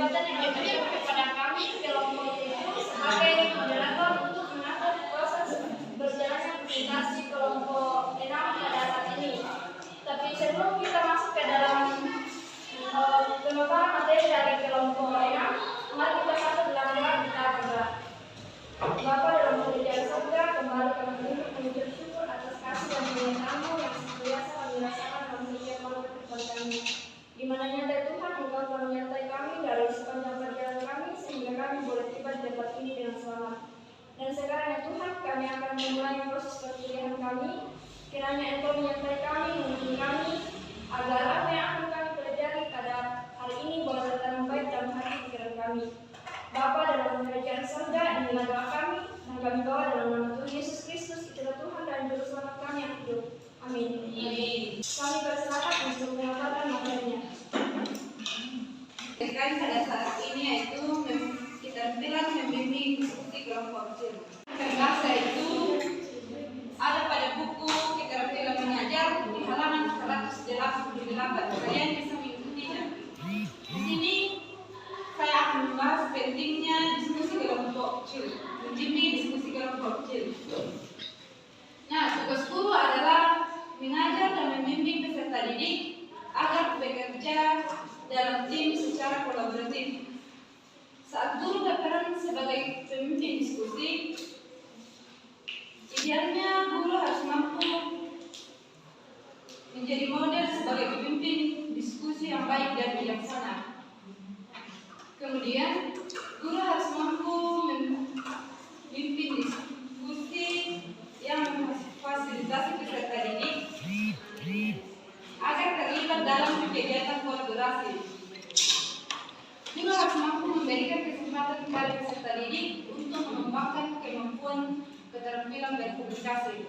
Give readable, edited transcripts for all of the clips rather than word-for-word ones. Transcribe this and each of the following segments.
jabatan yang diberikan kepada kami kelompok itu sebagai moderator untuk mengatur proses berjalannya komunikasi kelompok 6 pada saat ini. Tapi sebelum kita masuk ke dalam pemaparan materi dari kelompok 6, mari kita satu dalam doa kita berdoa. Bapa dalam kerajaan surga, kembali kami mengucap syukur atas kasih dan penyertaan-Mu yang senantiasa kami rasakan dalam setiap malam kehidupan kami. Di mana nyata Tuhan, Engkau telah menyertai kami dari sepanjang perjalanan kami sehingga kami boleh tiba di tempat ini dengan selamat. Dan sekarang ya Tuhan, kami akan memulai proses perkuliahan kami. Kiranya Engkau menyertai kami, memimpin kami, agar apa yang akan kami pelajari pada hari ini boleh tertanam baik dalam hati pikiran kami. Bapa dalam kerajaan surga, inilah doa kami, dan kami bawa dalam nama Tuhan Yesus Kristus, itulah Tuhan dan Juru Selamat kami yang hidup. Amin. Kami bersilakan untuk mengatakan materinya. Terkait pada saat ini yaitu kita bilang membimbing diskusi kelompok kecil. Bahasa itu ada pada buku keterampilan mengajar di halaman 188. Kalian bisa mengikutinya. Di sini saya akan membahas pentingnya diskusi kelompok kecil, membimbing diskusi kelompok kecil. Nah, tugas guru adalah mengajar dan membimbing peserta didik agar bekerja dalam tim secara kolaboratif. Saat guru berperan sebagai pemimpin diskusi, idealnya guru harus mampu menjadi model sebagai pemimpin diskusi yang baik dan bijaksana. Kemudian, guru harus mampu memimpin diskusi yang memfasilitasi peserta didik agar terlibat dalam kegiatan kolaborasi. Juga harus mampu memberikan kesempatan kepada peserta didik untuk mengembangkan kemampuan keterampilan berkomunikasi.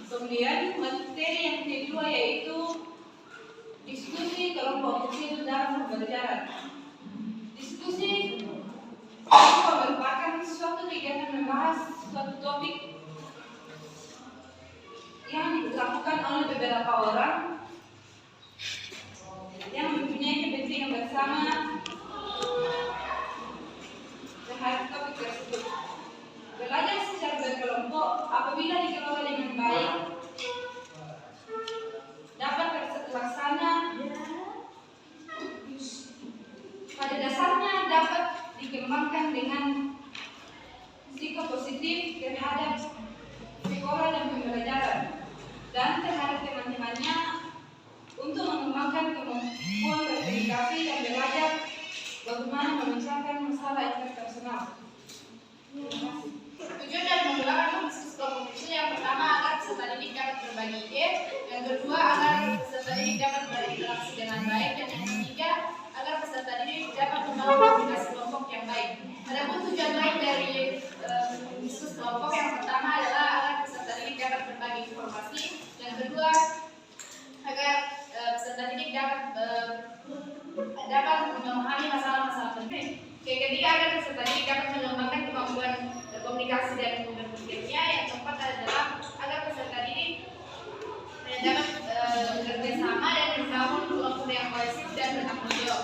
Kemudian, materi yang kedua yaitu diskusi kelompok kecil dalam pembelajaran. Diskusi merupakan suatu kegiatan membahas suatu topik yang dilakukan oleh beberapa orang yang mempunyai kepentingan bersama terhadap topik tersebut. Belajar secara berkelompok apabila dikelola dengan baik dapat terlaksana. Pada dasarnya dapat dikembangkan dengan sikap positif terhadap sekolah dan pembelajaran dan terhadap teman-temannya untuk mengembangkan kemampuan berkomunikasi dan belajar bagaimana memecahkan masalah interpersonal. Tujuan dari menggunakan diskusi kelompok kecil yang pertama agar peserta didik dapat berbagi ide, yang kedua agar peserta didik dapat berinteraksi dengan baik, dan yang ketiga agar peserta didik dapat membangun komunikasi kelompok yang baik. Adapun tujuan lain dari diskusi kelompok yang pertama adalah agar peserta didik dapat berbagi informasi, yang kedua agar peserta didik dapat memahami masalah-masalah penting. Yang ketiga agar peserta didik dapat mengembangkan kemampuan komunikasi dan berpikirnya. Yang keempat adalah agar peserta didik dapat bekerja sama dan membangun kelompok yang kohesif dan bertanggung jawab.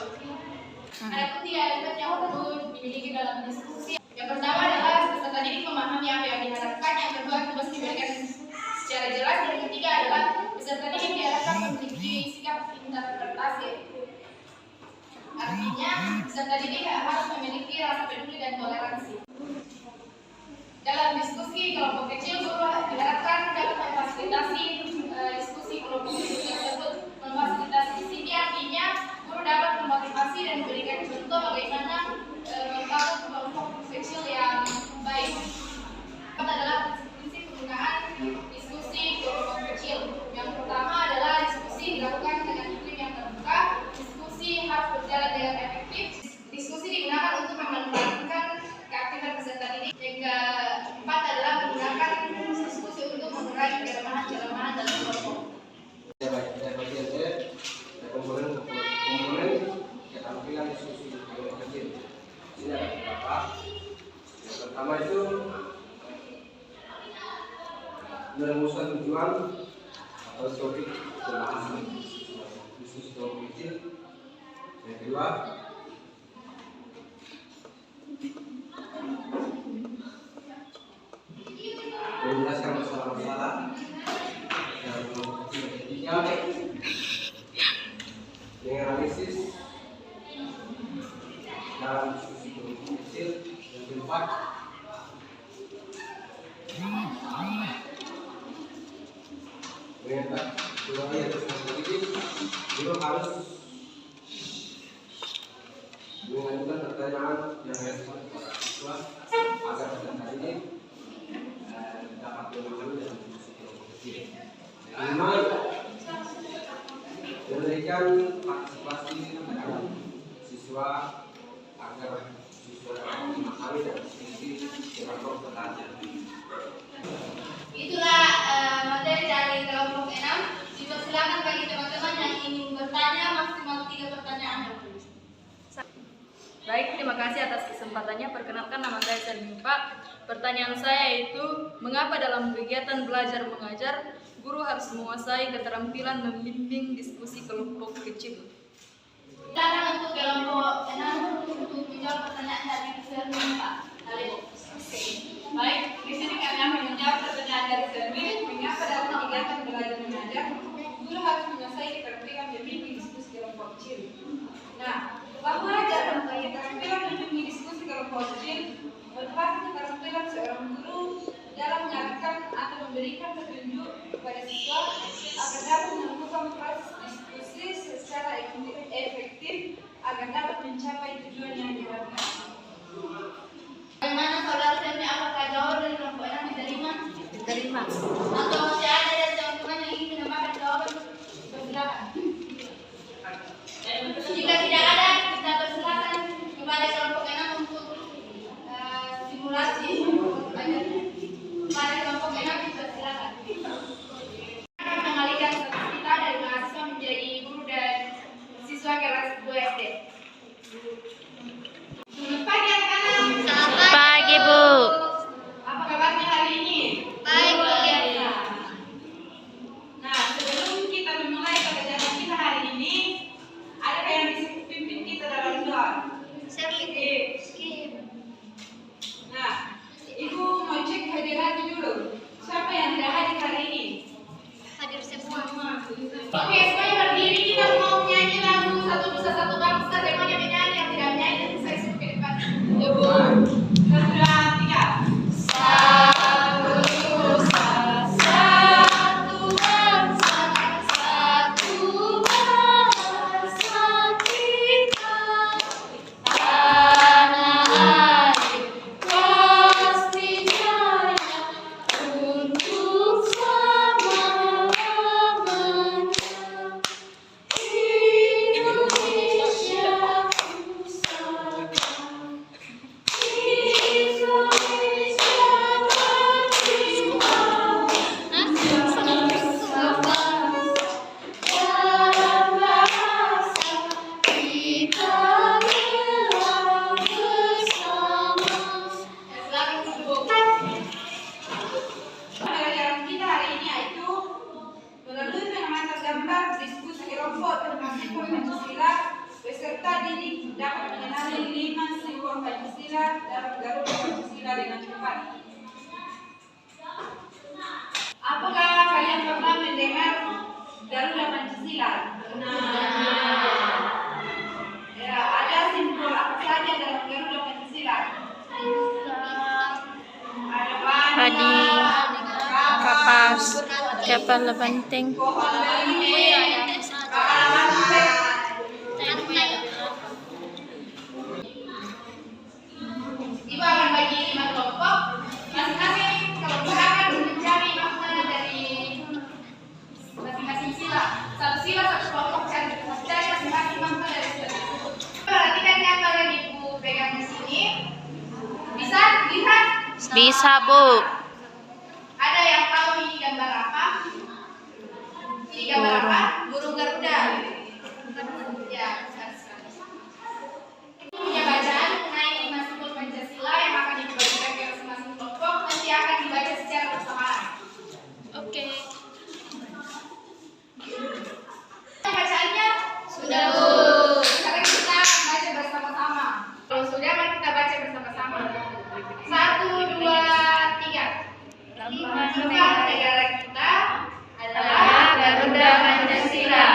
Adapun tiga elemen yang perlu dimiliki dalam diskusi. Yang pertama adalah peserta didik memahami apa yang diharapkan. Yang kedua, tugas diberikan secara jelas. Yang ketiga adalah peserta didik diharapkan memiliki sikap interpretasi. Artinya, peserta didik harus memiliki rasa peduli dan toleransi. Dalam diskusi kelompok kecil, guru diharapkan dapat memfasilitasi diskusi kelompok kecil tersebut. Memfasilitasi di sini artinya guru dapat memotivasi dan memberikan contoh bagaimana membangun kelompok kecil yang baik. Yang adalah prinsip penggunaan diskusi kelompok kecil. Yang pertama adalah diskusi dilakukan dengan iklim yang terbuka. Diskusi harus berjalan dengan efektif. Diskusi digunakan untuk memanfaatkan keaktifan peserta didik. Yang keempat adalah menggunakan diskusi untuk mengurangi kelemahan dalam kelompok. Komponen keterampilan diskusi kelompok kecil. Ini ada beberapa. Yang pertama itu merumuskan tujuan atau topik pembahasan diskusi kelompok kecil. Yang kedua, menganalisis dalam diskusi kelompok kecil. Yang keempat, mengenai keluarga yang terkait guru harus mengajukan pertanyaan yang relevan kepada siswa agar pertanyaan ini dapat memahami dalam diskusi kelompok kecil. Kelima, memberikan partisipasi dalam siswa agar siswa dapat memahami dan diskusi kelompok pertanyaan. Itulah materi dari kelompok 6. Dipersilakan bagi teman-teman yang ingin bertanya maksimal 3 pertanyaan. Baik, terima kasih atas kesempatannya. Perkenalkan, nama saya Selmi Pak. Pertanyaan saya yaitu, mengapa dalam kegiatan belajar mengajar, guru harus menguasai keterampilan membimbing diskusi kelompok kecil? Silakan untuk kelompok 6 untuk menjawab pertanyaan dari Selmi Pak. Baik, di sini kami akan menjawab pertanyaan dari Selmi. Mengapa dalam kegiatan belajar mengajar, guru harus menguasai keterampilan membimbing diskusi kelompok kecil? Nah, bahwa dalam keterampilan membimbing diskusi kelompok kecil merupakan keterampilan seorang guru dalam mengarahkan atau memberikan petunjuk kepada siswa agar dapat melakukan proses diskusi secara efektif agar dapat mencapai tujuan yang diharapkan. Bagaimana saudara Selmi, apakah jawaban dari kelompok 6 diterima? Diterima. Atau masih ada dari teman-teman yang ingin menambahkan jawaban? Silakan. Jika tidak ada, kita persilakan kepada kelompok 6 untuk simulasi. Kepada kelompok 6 dipersilakan. Mengalihkan status kita dari mahasiswa menjadi guru dan siswa kelas 2 SD. Selamat pagi anak-anak. Selamat pagi, Bu. Apa kabarnya hari ini? Baik, Bu. Nah, sebelum kita memulai pelajaran kita hari ini, ada yang bisa pimpin kita dalam doa. Nah, Ibu mau cek hadirannya dulu. Siapa yang tidak hadir hari ini? Hadir semua. Oke, semuanya berdiri. Kita mau menyanyi lagu Satu Nusa Satu Bangsa. Temanya menyanyi, yang tidak menyanyi nanti saya suruh ke depan. Ya, Bu. 1, 2, 3. Satu Nusa, satu bangsa, satu bahasa kita. Tanah air pasti jaya untuk selama-lamanya. Indonesia pusaka. Pelajaran kita hari ini yaitu melalui mengamati gambar diskusi kelompok tentang simbol Pancasila, peserta didik dapat mengenali 5 simbol Pancasila dalam Garuda Pancasila dengan cepat. Apakah kalian pernah mendengar Garuda Pancasila? Ya, ada simbol apa saja dalam Garuda Pancasila? Ada Padi, kapas, kapal banteng. pohon beringin, kapal banteng. Ibu akan bagi 5 kelompok. Masing-masing kelompok akan mencari makna dari masing-masing sila. Satu sila, satu kelompok cari masing-masing makna dari sila tersebut. Perhatikan gambar yang Ibu pegang di sini. Bisa lihat? Bisa, Bu. Ada yang tahu ini gambar apa? Ini gambar apa? Burung Garuda. Ya, benar sekali. Ini punya bacaan mengenai 5 simbol Pancasila yang akan dibagikan ke masing-masing kelompok. Nanti akan dibaca secara bersamaan. Oke. Bacaannya sudah, Bu. Sekarang kita akan baca bersama-sama. Kalau sudah, mari kita baca bersama-sama. 1, 2, 3. Lambang negara kita adalah Garuda Pancasila.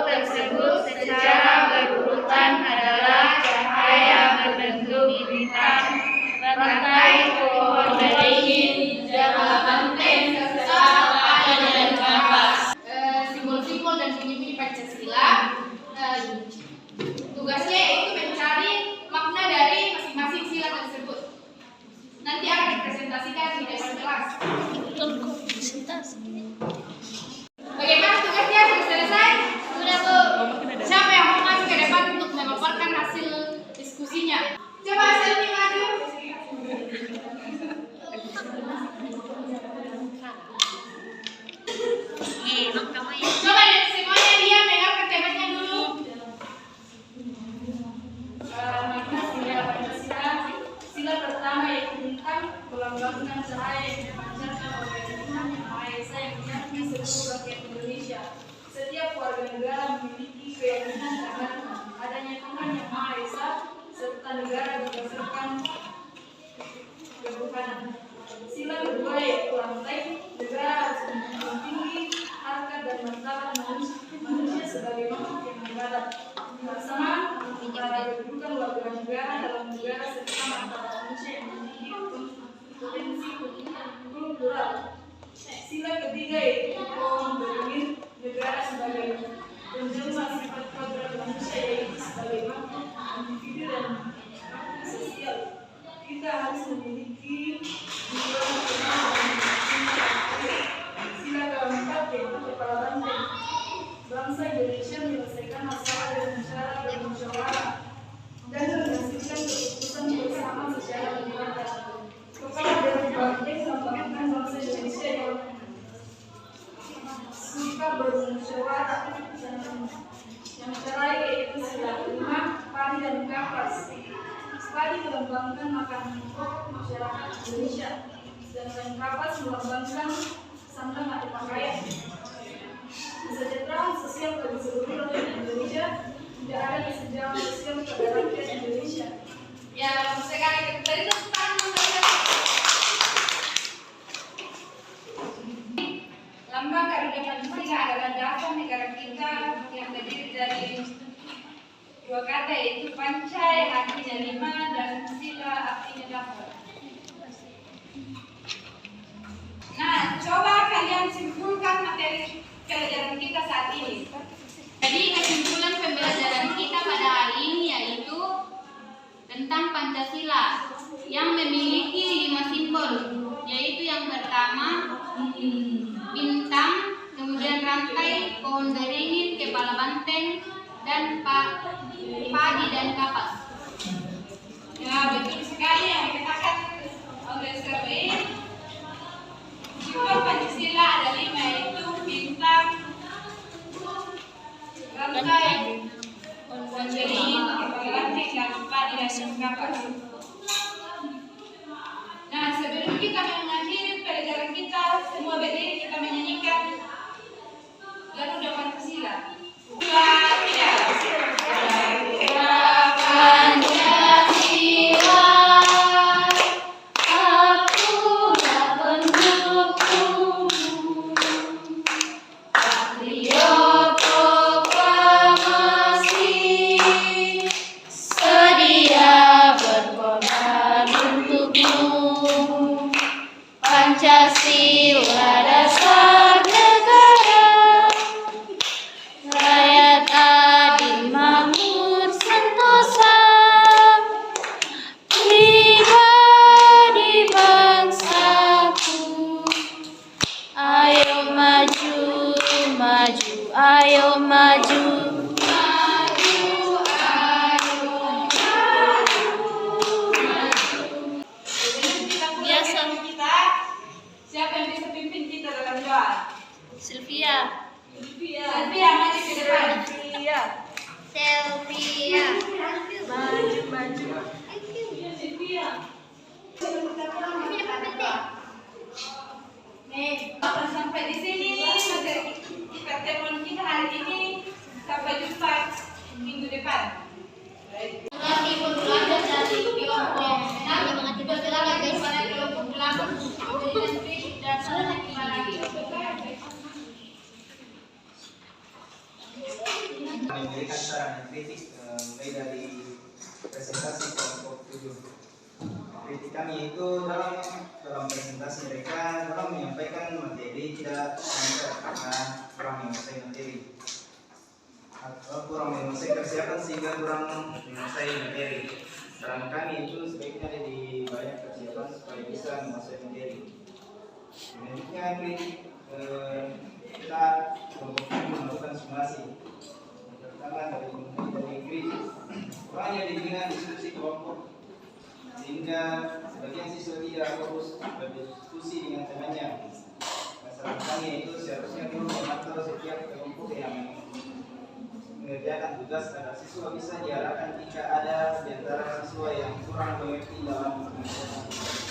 tersebut secara berurutan adalah cahaya berbentuk bintang, rantai pohon beringin, jala banteng, padi dan kapas. Simbol-simbol dan bunyi-bunyi Pancasila. Tugasnya yaitu mencari makna dari masing-masing sila tersebut. Nanti akan dipresentasikan di depan kelas. Bagaimana tugasnya? Sudah selesai? Sudah, Bu. Siapa yang mau maju ke depan untuk memaparkan hasil diskusinya? Coba Selvi maju. Coba semuanya diam, dengarkan temanya dulu. Makna sila Pancasila. Sila pertama yaitu bintang, melambangkan cahaya yang dipancarkan oleh Tuhan Yang Maha Esa yang menyertai seluruh rakyat Indonesia. Setiap warga negara memiliki keyakinan akan adanya Tuhan Yang Maha Esa serta negara berdasarkan ketuhanan. Sila kedua yaitu lantai, negara harus menjunjung tinggi harkat dan martabat manusia sebagai makhluk yang beradab. Bersama antara kedudukan warga negara dalam negara serta martabat manusia yang memiliki potensi kultural. Sila ketiga yaitu pohon beringin, negara sebagai penjelma sifat kodrat manusia yaitu sebagai makhluk individu dan sosial. Kita harus memiliki jiwa sila keempat yaitu kepala banteng. Bangsa Indonesia menyelesaikan masalah dengan cara bermusyawarah dan menghasilkan keputusan bersama secara demokratis. Kepala banteng melambangkan bangsa Indonesia yang suka bermusyawarah dan yang terakhir yaitu sila kelima, padi dan kapas. Padi melambangkan makanan pokok masyarakat Indonesia, sedangkan kapas melambangkan sandang atau pakaian. Kesejahteraan sosial bagi seluruh rakyat Indonesia, tidak ada kesenjangan sosial pada rakyat Indonesia. Ya, bagus sekali. Tadi tepuk tangan. Lambang Garuda Pancasila adalah dasar negara kita yang terdiri dari dua kata yaitu panca yang artinya 5 dan sila artinya 8. Nah, coba kalian simpulkan materi pelajaran kita saat ini. Jadi kesimpulan pembelajaran kita pada hari ini yaitu tentang Pancasila yang memiliki 5 simbol, yaitu yang pertama bintang, kemudian rantai, pohon beringin, kepala banteng, dan padi dan kapas. Ya, betul sekali yang dikatakan oleh survei. Simbol Pancasila ada 5 yaitu bintang, rantai, pohon beringin, kepala banteng, dan padi dan kapas. Nah, sebelum kita mengakhiri pelajaran kita, semua berdiri kita menyanyikan Garuda Pancasila. 2, 3. Pancasila dasar negara, rakyat adil makmur sentosa, pribadi bangsaku. Ayo maju, maju, ayo maju. siapa yang bisa pimpin kita dalam doa? Sylvia. Sylvia, maju ke depan. Sylvia. Maju. Nih, sampai di sini materi pertemuan kita hari ini. Sampai jumpa minggu depan. Ibu belajar dari kelompok 6 mengakibat belajar dari kelompok 8 dan sudah Memberikan saran dan kritik mulai dari presentasi kelompok 7. Kritik kami itu dalam presentasi mereka dalam menyampaikan materi tidak lancar karena kurang menguasai materi atau kurang menguasai persiapan sehingga kurang menguasai materi. Saran kami itu sebaiknya ada di banyak persiapan supaya bisa menguasai materi. Selanjutnya kritik kita kelompok melakukan simulasi. Pertama dari kritik kurangnya dengan diskusi kelompok sehingga sebagian siswa tidak fokus berdiskusi dengan temannya. Masalah kami itu seharusnya guru memantau setiap kelompok yang mengerjakan tugas agar siswa bisa diarahkan jika ada di antara siswa yang kurang mengerti dalam mengerjakan tugas.